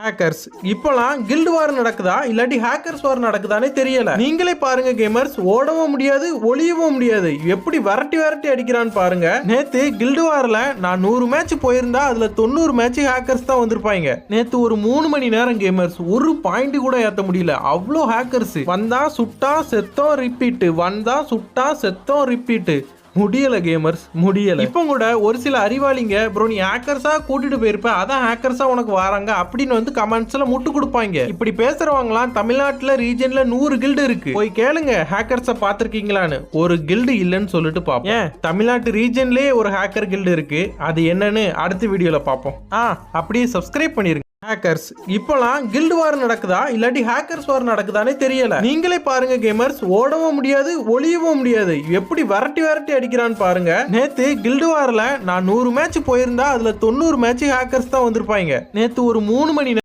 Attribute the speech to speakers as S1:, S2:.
S1: Hackers இப்போலாம் guild வார் நடக்குதா இல்லாட்டி ஹேக்கர்ஸ் வார் நடக்குதானே தெரியல. நீங்களே பாருங்க கேமர்ஸ், ஓடவும் முடியாது ஒளியவும் முடியாது, எப்படி விரட்டி விரட்டி அடிக்கிறான்னு பாருங்க. நேத்து கில்டு வார்ல நான் 100 மேட்ச் போயிருந்தா அதுல 90 மேட்ச் ஹேக்கர்ஸ் தான் வந்திருப்பாங்க. நேத்து ஒரு 3 மணி நேரம் கேமர்ஸ் ஒரு பாயிண்ட் கூட ஏத்த முடியல, அவ்வளோ ஹேக்கர்ஸ். வந்தா சுட்டா செத்தோம் ரிப்பீட், வந்தா சுட்டா செத்தோம் ரிப்பீட். முடியல கேமர்ஸ், முடியல. இப்போ கூட ஒரு சில அறிவாளிங்க ப்ரோ நீ ஹேக்கர்ஸா கூட்டிட்டு போயிருப்ப, அதான் ஹேக்கர்ஸா உனக்கு வராங்க அப்படின்னு வந்து கமெண்ட்ஸ்ல முட்டு கொடுப்பாங்க. இப்படி பேசுறவங்களாம் தமிழ்நாட்டுல ரீஜன்ல 100 கில்டு இருக்கு, போய் கேளுங்க ஹேக்கர்ஸ பாத்திருக்கீங்களான்னு. ஒரு கில்டு இல்லைன்னு சொல்லிட்டு பாப்போம். ஏன் தமிழ்நாட்டு ரீஜன்லயே ஒரு ஹேக்கர் கில்டு இருக்கு, அது என்னன்னு அடுத்த வீடியோல பாப்போம். அப்படியே சப்ஸ்கிரைப் பண்ணிருங்க. ஹேக்கர்ஸ் இப்போலாம் கில்டு வார் நடக்குதா இல்லாட்டி ஹேக்கர்ஸ் வார் நடக்குதானே தெரியல. நீங்களே பாருங்க கேமர்ஸ், ஓடவும் முடியாது ஒளியவும் முடியாது, எப்படி விரட்டி விரட்டி அடிக்கிறான்னு பாருங்க. நேத்து கில்டு வார்ல நான் 100 மேட்ச் போயிருந்தா அதுல 90 மேட்ச் ஹேக்கர்ஸ் தான் வந்திருப்பாங்க. நேத்து ஒரு 3 மணி